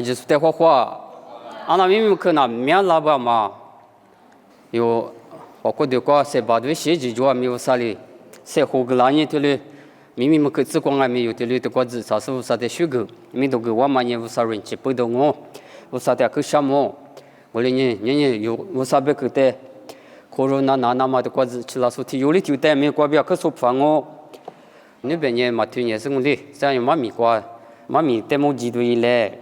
就是在画画，那明明可能面老板嘛，有包括的话，是把对写字就没有啥哩，是活个烂年头哩，明明可自光还没有的哩，的话子啥时候啥的修个，没都个我嘛年无啥人去不懂我，无啥的可什么，我哩年有无啥别个的。corona na ma de kwa chila su ti yuli ti te me kwa bia ka su phango ni be nye ma thi nye sung li sa yo ma mi kwa ma mi te mo ji du yi le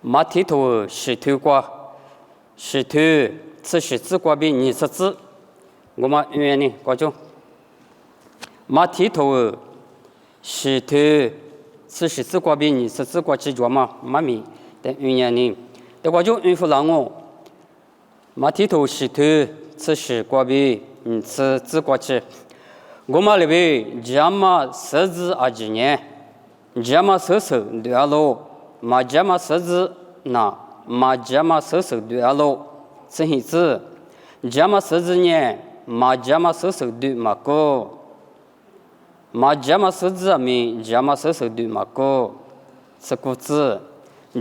ma thi to shi tu kwa shi tu ci shi zi kwa bi ni ci zi wo ma yuan ni kwa zhong ma thi to shi tu ci shi zi kwa bi ni ci zi kwa chi zhuo ma mi de yuan ni de kwa zhong yun fu lang o ma thi to shi tu此时过比，此自过去，我们那边家嘛设置几年，家嘛收拾对了，嘛家嘛设置那，嘛家嘛收拾对了，这样子，家嘛设置呢，嘛家嘛收拾对嘛个，嘛家嘛设置没，家嘛收拾对嘛个，这个子，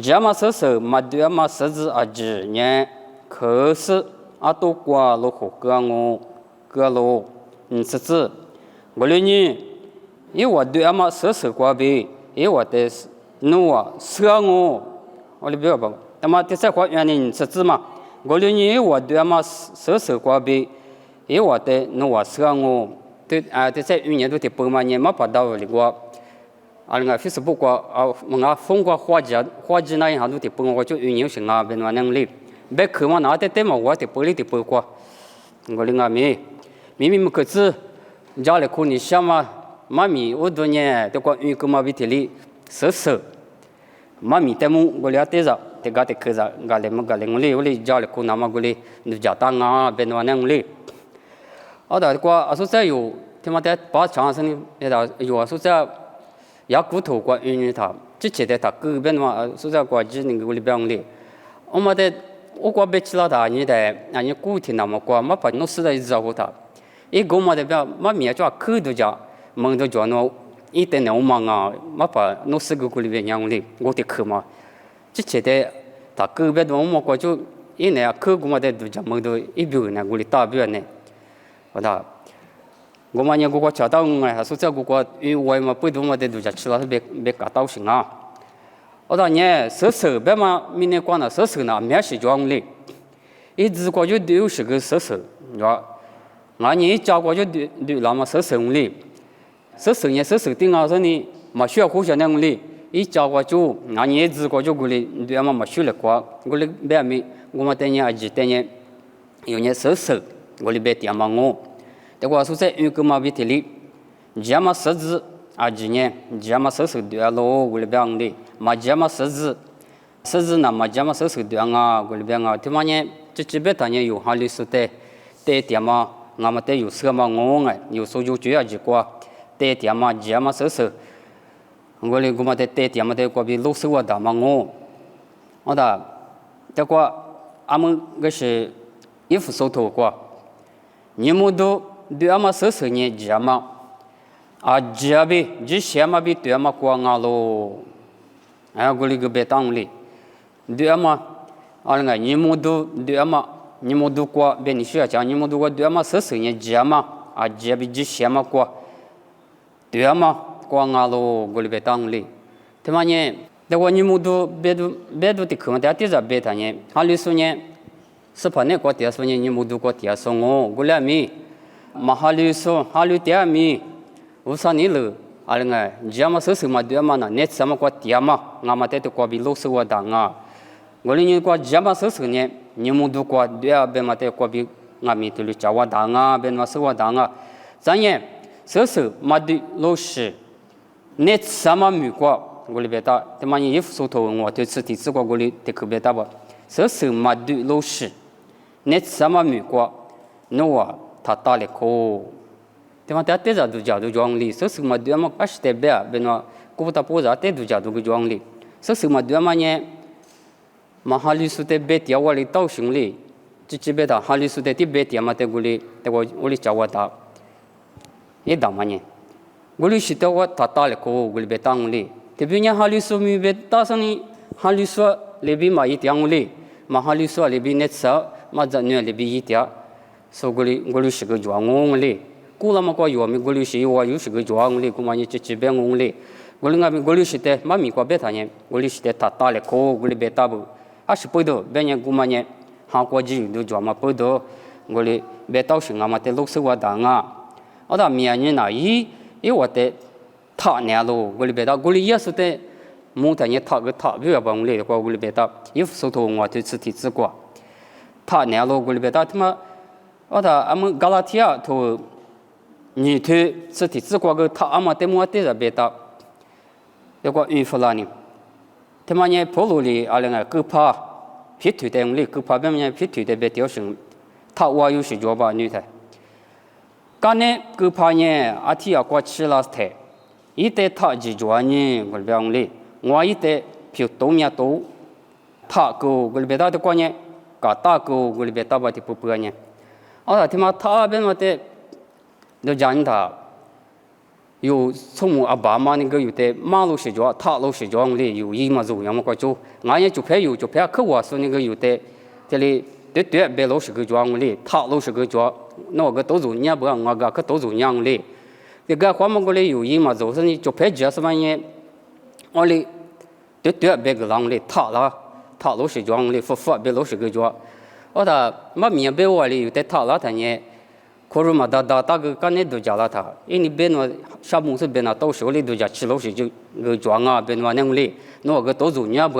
家嘛收拾嘛对嘛设置几年，可是。都qua lo khổ cơ lo sự sự gọi là như yêu vật đứa mà sợ qua bị yêu vật để nuôi sợ ngô gọi là biết không? Mà thế sao quan nhân sự sự mà gọi là như yêu vật đứa mà sợ qua bị yêu vật để nuôi sợ ngô thế sao những người đó thì bữa mà nhà mà bắt đầu là qua ngay Facebook qua mà phong qua hoa gì này họ đó thì bữa mà cho những người sinh ra bên ngoài năng lực bé khử mà nói thế mà tôi thì bơi đi thì bơi qua, gọi là mình cái gì, giờ lại con đi xem mà mình ở đó nhé, tôi có những cái mà bị thế li sợ, mà mình thấy muốn gọi là thế giờ, thì cái cái giờ gọi là người giờ lại con nào mà gọi là được trả tăng à bên ngoài người, ở đó qua số giờ有，thì mà thế ba chàng sinh thì đó有số giờ nhà cụ thủ qua những thằng, chỉ để thằng cứ bên ngoài số giờ qua chỉ những cái bên người, ông mà thế我过别去了他，你的，你古天那么过，没把弄死的照顾他。一个嘛的表，没面就口都讲，门都讲那一点那忙啊，没把弄死个古里边养哩，我的口嘛，之前的他口边我们过就一年口个嘛的都讲门都一表呢，古里大表呢，我他，我嘛年过查到我还说这个因为嘛不多嘛的都讲吃了别搞到行啊。我当年手别嘛，明年光了手呢，没时装哩，一直过就都是个手，是吧？俺年家过就都那么手哩，手呢手顶啊说呢，嘛需要互相那种哩，一家过就俺年一直过就过哩，对嘛需要过，过哩别没，我们等年还是等年，有年手，过哩别点嘛我，这个说在有个嘛别提哩，家嘛设置。几年，家嘛收拾对了，我哩别的，嘛家嘛设置呢，嘛家嘛收拾对啊，我哩别啊，他妈呢，这边他呢有哈律师的点嘛，俺们的有什么我哎，有时候就主要就过，点嘛家嘛收拾，我们的点嘛的过比老手啊大嘛我的，这个俺们个是衣服手头过，你们都对俺们收拾呢家嘛。家比之前嘛比对嘛过啊咯，我哩个别当哩，对嘛，个你们都对嘛，你们都过别你需要讲，你们都过对嘛收拾呢家嘛，家比之前嘛过，对嘛过啊咯，我哩别当哩，他妈呢，这个你们都别都的可能在地上别他呢，哈里说呢，是怕那个地说呢，你们都过地说我哩咪，嘛哈里说哈里地咪。无啥你了，个，家嘛收拾嘛对嘛呢，你什么过点嘛，俺们在这过比老手我当啊，我哩你过家嘛收拾呢，你们都过对啊，别嘛在过比俺们这里家我当啊，别嘛收我当啊，咱也收拾嘛对老师，你什么没过，我哩别打，他妈你衣服手头我对此第四个我哩得可别打吧，收拾嘛对老师，你什么没过，我他打了口。แต่ว่าแต่จะดูจองลีซึ่งมาดูมาอัศเตเบียเป็นว่ากูตาพูดจะดูจองลีซึ่งมาดูมาเนี่ยมาฮาลิสุเตเบติเอาไว้ที่ต้าชิงลีจิเบตาฮาลิสุเตที่เบติมาเตกุลีแต่ว่าอุลิจาวตาये दामाเนี่ยกุลีสิเตว่าตาตาเลโกกุลีเบตังลีแต่เป็นเนี่ยฮาลิสุมีเบตาสันนี่ฮาลิสุ里边嘛一点我哩，马哈里说里边那次嘛在那里边一点，所以我哩是个joang我哩，古了嘛过有咪我哩是我有是个joang哩，古嘛你这边我哩，我哩我哩是的嘛咪过别他呢，我哩是的他打了口，我哩别打不，还是不多，别人古嘛呢，韩国人都joang嘛不多，我哩别到时嘛得六十万当啊。我到明年那我得他年咯，我哩别到我哩也是的，木头呢他个他不要帮我哩的话，我哩别到衣服手头我就吃提子过，他年咯我哩别到他妈，我到俺们加拉提亚头，你头吃提子过个他俺们得么得着别到，那个孕妇啦呢，他妈呢跑路哩阿两个狗怕，皮腿的我哩狗怕别么皮腿的别掉绳，他我有时做吧女的。刚才狗怕呢，阿提亚过吃了噻，一代他只做呢，我别讲哩，我一代票多面多，他狗我别打的过呢，搞大狗我别打把的不不呢，他妈他边么的，都讲他，有从阿爸妈那个有的马路是做，他路是做哩，有一嘛做，要么过做，俺也就拍有就拍客户说那个有的，这里对别路是个做哩，他路是个做。那个都做伢不我个可都做伢哩，这个花么过来有意嘛，就是你就拍这什么嘢，我哩对别个人哩，他老是装哩，别老是个装，我他嘛面别我哩有得他了他呢，可是嘛大个干呢都加了他，因为别那啥东西别那到手里都加吃老是就个装啊，别那样哩，那个都做伢不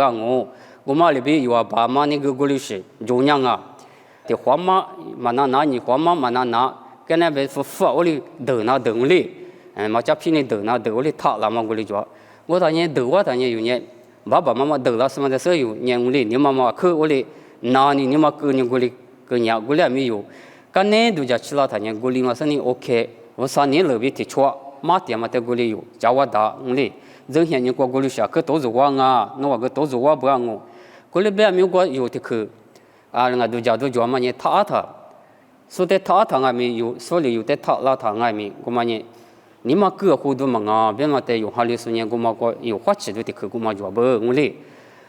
我嘛里边有啊爸妈那个过来是做伢啊。的花嘛，嘛拿你花嘛拿，跟那边我哩豆那豆哩，嘛家皮呢豆那豆哩塌了嘛我哩做，我当年豆我当年有年，爸爸妈妈豆了什么的时候有年我哩，你妈妈去我哩拿你妈哥你我哩个伢我哩没有，跟那都家吃了他年我哩嘛是你 OK， 我3年了别提错，马点嘛在我哩有，叫我打我哩，人现你过我哩下去都是我啊，那个都是我不让我，我哩别没有过有的去。那都叫做做嘛呢？他，说的他俺们有，说的有的他俺们，我嘛呢，你嘛各户都嘛啊，别嘛得有哈里说呢，我嘛个有花钱都得去，我嘛做不，我哩，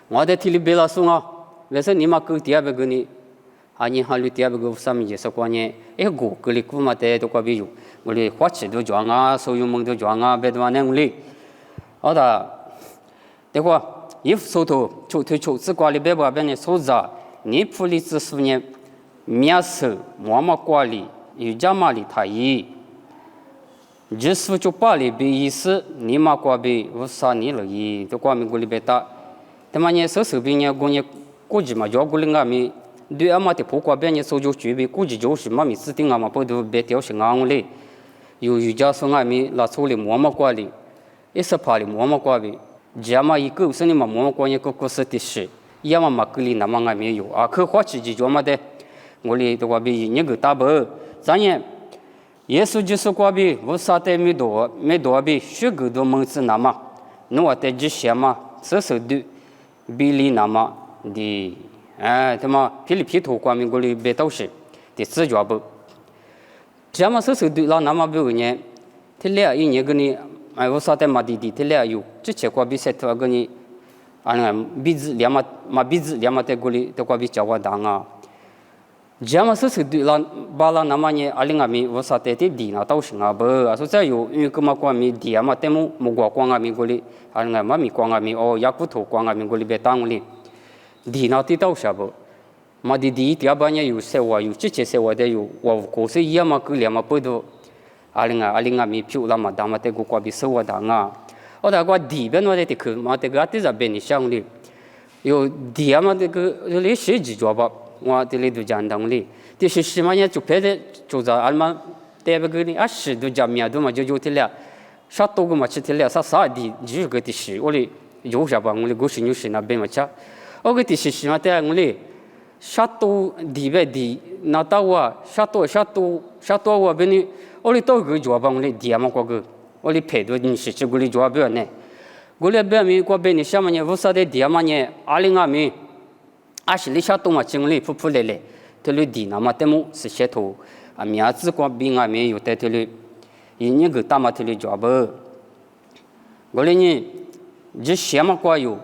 我在提里别了说啊，为啥你嘛各第二个呢？你哈里第二个啥么意思过呢？个里我嘛得都个比有，我哩花钱都做啊，所有梦都做啊，别的嘛呢我哩，好的，这个衣服手头抽只挂里别把别人手子。你普利兹数呢？面色毛毛挂里有家嘛里他一，就是就把里边意思，你嘛挂边无啥你了一，都挂面过里边打，他妈呢手边呢过呢估计嘛叫过里俺们，对俺嘛的破挂边呢手就举边估计就是嘛咪指定俺嘛不都别掉是俺嘞，有家说俺们拉出来毛毛挂里，一是怕里毛毛挂边，家嘛一个是你嘛毛毛挂呢个是的是。要么嘛格里那么俺没有啊，可花起就做么的，我哩都话比你个大不，咱也耶稣就是话比无啥的没多比许个多门子那么，那我的这些嘛，这是的比例那么的，他妈噼里噼头光明我哩别都是的自觉不，这么这是的了那么不呢，他俩一年个呢，无啥的嘛他俩有，这些话比谁多个呢？鼻子两嘛在过里，都过比叫我当啊。这么是对了，把那么呢，阿里阿米我啥的地那都是啊不，所以有因为个嘛光米地嘛，但么木瓜光阿米过里，阿里嘛米光阿米哦，雅骨头光阿米过里别当里，地那地都是不，嘛地第二半年有些话有这些些话的有，我过是一嘛个两嘛不都，阿里阿米票了嘛，当嘛在过过比收我当啊。我大个地边我在这去，嘛这个这这边的乡里，有地嘛这个历史记住吧，我这里都讲当里，这是什么呀？就拍的就在俺们这边个呢，是都讲面都嘛就这了，啥多个嘛吃这了，啥地就是个的是，我哩有啥吧？我哩过去就是那边嘛吃，我个的是什么的？我哩啥多地边地那到我啥多我边呢？我哩到个做吧，我哩地嘛过个。我哩配多你是这个哩做不呢？我哩别米过别你什么呢？无啥的地嘛呢？阿里阿米，阿是哩啥东嘛经历扑来，这里地那么得么是些头啊面子过比阿米有在这里，一年个大嘛这里做不？我哩呢，这些嘛过有，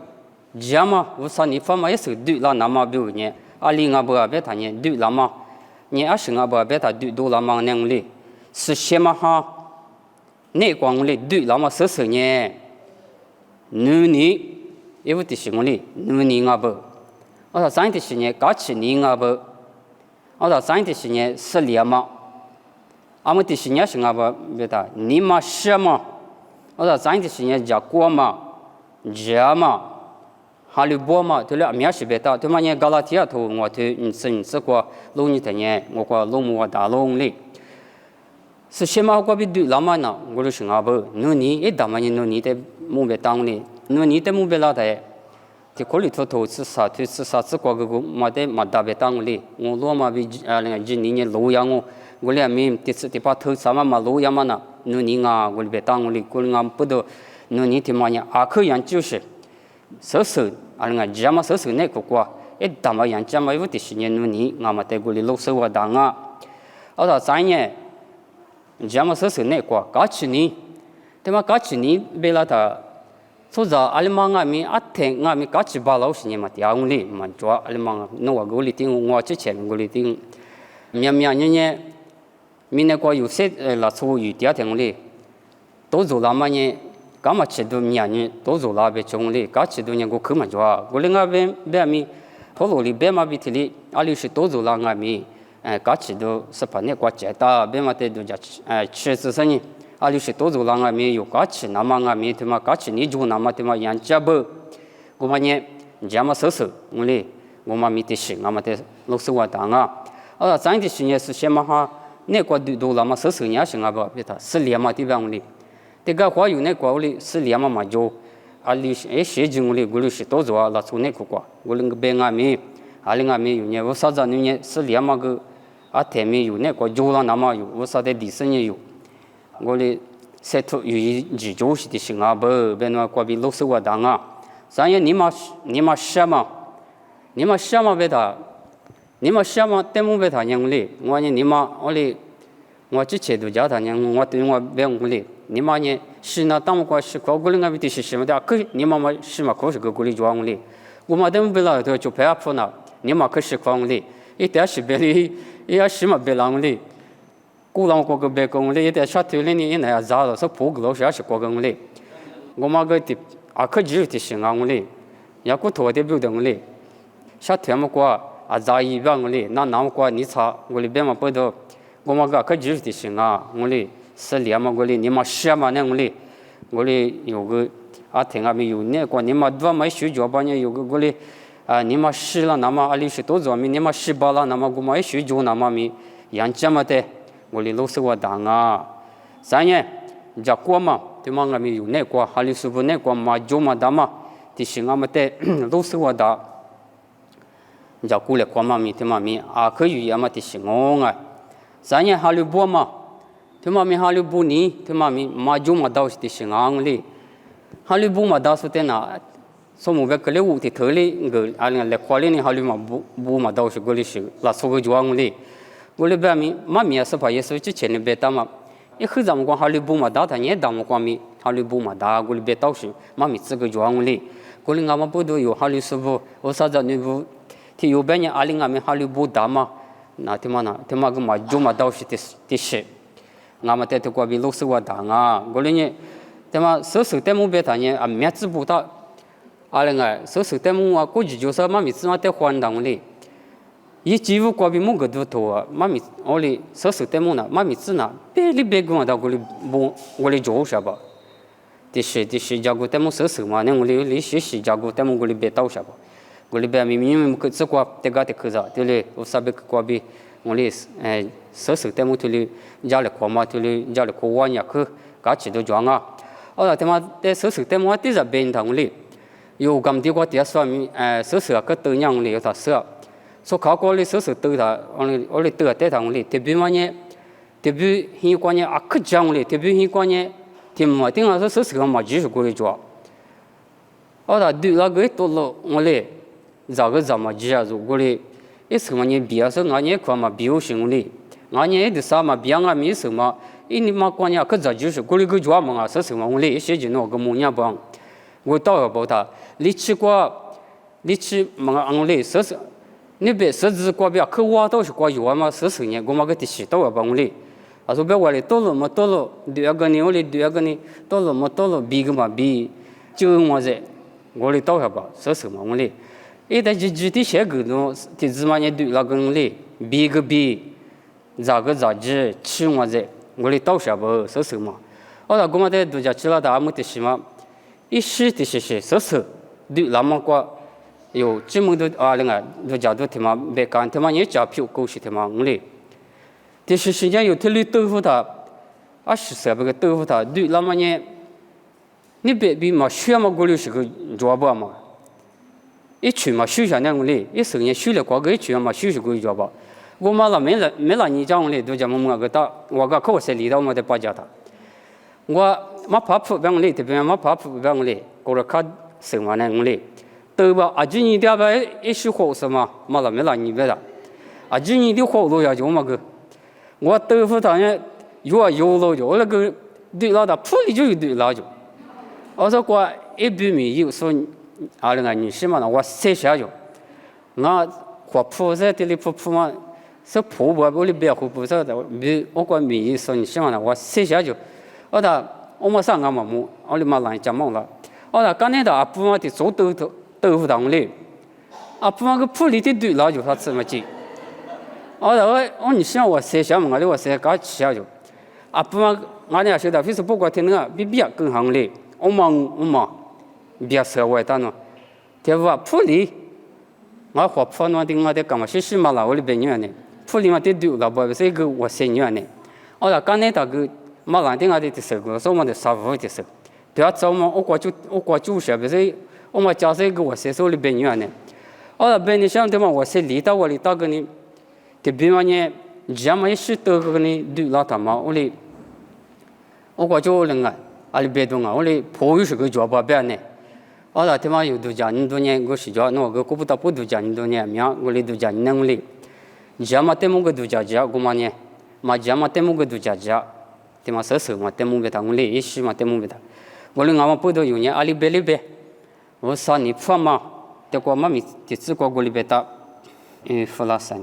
家嘛，无啥你方嘛也是对了那么比如呢，阿里阿伯别他呢对了嘛，你阿是阿伯别他对多了嘛那样哩，是什么哈？那光哩对了嘛是什呢？你也不得是我哩，你阿伯，我说上的是呢，搞起你阿伯，我说上的是呢是了嘛，阿么的是呢是阿伯别他，你嘛是嘛？我说上的是呢家过嘛，家嘛。哈利波嘛，对了，面是别的，对嘛呢？加拉提亚头我对你过弄你的呢，我过弄我打弄哩。是什么过比对拉嘛呢？我就是阿伯，你一打嘛你的目标当哩，你的目标拉的，就可里头是啥子过个嘛的嘛打别当哩，我罗嘛比那今年路样我俩没第把头啥嘛路样嘛呢？你啊，我别当哩，我俺不都你的嘛呢？阿克样就是。soso alanga jama soso ne ko kwa e dama yang jama yu ti shinye nu ni ngama te guli lo so wa danga ada sanye jama soso ne kwa ka chi ni tema ka chi ni bela ta so za almanga mi athe ngami ka chi ba lo shinye ma tia ngli man chwa almanga no wa guli ting ngwa chi chen guli ting mya nye mi ne kwa yu se la so yu tia theng li to zo la ma nye刚嘛吃都面呢，都做那边种的，刚吃都人个口嘛做，我哩那边米，头路里边嘛比提里，阿里是都做那个米，刚吃都是把那个接到，边嘛得都叫吃是啥呢？阿里是都做那个米，有刚吃那么个米，对嘛？刚吃你做那么对嘛？人家不，我嘛呢，人家嘛我哩，我嘛米的是，我嘛得老是我当啊，咱的是呢是什么哈？那个都那么人家是那个别他是连嘛对吧？我哩。这个花有那个里是两嘛就，阿里学中里古里是多做拉出那个瓜，我那个边阿米，阿里阿米有呢，我啥子呢是两嘛个，阿台面有那个就了那么有，我啥的地生也有，我里晒土有一就是的是阿不，别那瓜比老是我当啊，咱也你嘛什么别他，你嘛什么得么别他样里，我呢你嘛我里。我之前都叫他呢，我对我别我哩，你妈呢是那当我是考过哩，我比的是什么的，可你妈妈是嘛考试个过哩做我哩，我嘛等不了的就拍破那，你妈可是考我哩，一点是别哩，也是嘛别让我哩，古人过个别讲哩，一点啥头哩呢，因那样咋了，说破个老师也是过个我哩，我嘛个的啊可只的是我哩，也过头的不等我哩，啥头么过啊咋一边我哩，那过你查我哩边嘛不到。我嘛个可就是的是啊，我哩是连嘛我哩，你嘛是嘛那我哩，我哩有个啊听啊没有那个，你嘛多没学着吧？你有个我哩啊，你嘛是了那么阿里是多做咪，你嘛是吧了那么我嘛学着那么咪，样这么的，我哩老是我当啊，三年家过嘛，对嘛我咪有那个，阿里是不那个嘛就嘛的嘛，的是我们的老是我的，家过来过嘛咪对嘛咪啊可以呀嘛的是我啊。咱也哈利波嘛，对嘛咪哈利波尼，对嘛咪嘛就嘛到是的是昂哩，哈利波嘛到是的那，说目标个哩乌的头哩个，阿那来快哩呢哈利嘛不嘛到是个哩是，拉说个就昂哩，我哩别咪嘛咪也是怕也是之前哩别打嘛，一很咱们讲哈利波嘛到他也打嘛讲咪哈利波嘛到，我哩别到是嘛咪这个就昂哩，我哩俺们不都有哈利师傅，我啥子你不，提有别人阿哩俺们哈利波打嘛。那他妈个嘛就嘛到是的是，俺们在这过比老是我当啊，我哩呢，他妈手在目别他呢啊面子不大，阿哩个手在目啊，估计就是妈咪子嘛在换当哩，一几乎过比某个都多啊，妈咪我哩手在目呢，妈咪子呢，别个嘛到我哩不我哩做啥吧，的是家伙在目手嘛，那我哩是家伙在目我哩别到啥吧。我哩别明个这个这个的可咋，对嘞，我啥别个比我哩手在么对嘞，家里过嘛对嘞，家里过完呀去，家起都装啊，他妈在手在么对着边头哩，有咁啲个啲说明手个对样哩有他说，说考过哩手对他，我哩对对他哩，特别嘛呢，特别很关键啊可讲哩，特别很关键，听嘛听啊说手个嘛就是过哩做，他对那个多了我哩。咋个怎么接住过来？一什么你别说俺也看嘛，别有行哩，俺也的啥嘛，别俺没什么，你嘛关键可咋就是过来个抓嘛啊，说什么我哩一些就那个木娘帮，我倒要报他，你去过你去忙昂嘞，说是你别说是过不要，可我倒是过有嘛，说呢，我嘛个的洗到啊，帮我嘞。啊，说别话嘞，到了嘛到了，第二个呢，我嘞第二个呢，到了嘛到了，比个嘛比，就我这，我嘞到下吧，说嘛我嘞。一旦具体些个东，的芝麻呢对那个嘞，比个比，咋个咋子，吃我这，我嘞到下吧，说嘛。后来我们在度假去了，他们的什么，一时的些说，对那么个有这么多啊，那个度假都他妈别干，他妈也加票狗屎他妈我嘞。的是时间有特例豆腐他，20岁那个豆腐他，对那么呢，你别比嘛，学嘛过来是个抓吧嘛。一去嘛休息那我嘞，一10年休了过个一去嘛休息过一抓吧。我嘛那没了你讲我嘞，度假么个到我个考试里头我得巴家他。我嘛怕普遍我嘞，特别嘛怕普遍我嘞，过了看什么呢我嘞，对吧？啊，今年的吧一时好什么，嘛那没了你别了，啊，今年的好多呀就嘛个，我豆腐当然有了就那个对老大铺里就有对老就，我说过一笔米有说啊那个女士嘛，我写下就，那我铺在这里铺嘛，是铺我里边铺是的，我过米说你希望呢，我写下就。我马上嘛木，我哩马上讲忙了。刚才的阿婆嘛的做豆腐汤嘞，阿婆嘛个铺里的对老就他吃么子。你想我写下嘛，我写搞吃下就。阿婆嘛，俺俩晓得，非是不管听那个比更行嘞，我嘛，别说我当喏，对吧？铺里，我活铺那的我的干嘛？是嘛啦，我哩别女呢，铺里嘛的对老不是个我写女呢。刚才那个。马上定下的时候，说我的师傅的时候，不要找嘛，我过就是不是，我嘛教这个我写手里边女呢，别人想的嘛，我写里到我里到个呢，这边嘛呢，这嘛也是得个呢，对老他嘛，我过就那个，阿里别动啊，我里朋友是个做不别呢，他嘛有度假你多年我是叫那个过不到不度假你多年命，我里度假你那我里，这嘛对么个度假家，我嘛呢，嘛这嘛对么个度假家。他妈说嘛，对木别他，我嘞一时嘛对木别他，我嘞俺们不都有呢，阿里边，我说你破嘛，这个妈咪的自个过里边打，弗拉山，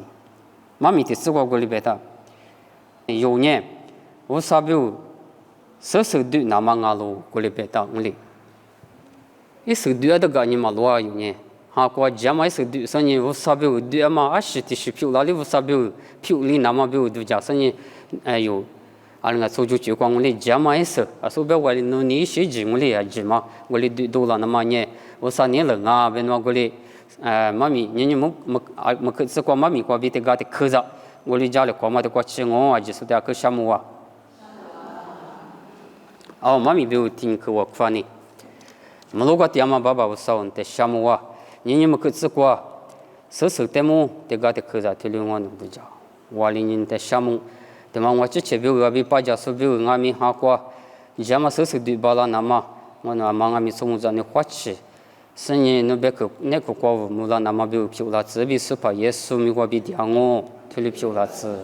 妈咪的自个过里边打，有呢，我啥不有，说对那么俺路过里边打我嘞，一说对那个你嘛路啊有呢，哈过这嘛一说对，所以我啥不有对嘛，20的是票那里我啥不有票里那么不有度假，所以有。那个苏州就光我哩这嘛意思，说别我哩弄你学习我哩也知嘛，我哩多了那么年，我3年了啊，别那我哩，妈咪，你没可是过妈咪过比这个的课着，我哩家里过嘛的过去我就是在个项目啊，妈咪别有听课我看呢，没如果爹妈爸爸我说的项目啊，你们可是过，说的么这个的课着，提领我弄不着，我哩你的项目。对嘛？我之前比如比8家说比如俺们韩国，这嘛说对巴拉那么，我那嘛俺们从这里花起，所以那边去那个国务木拉那么比如票啦，这边是怕耶稣米国比点我，推了票啦子。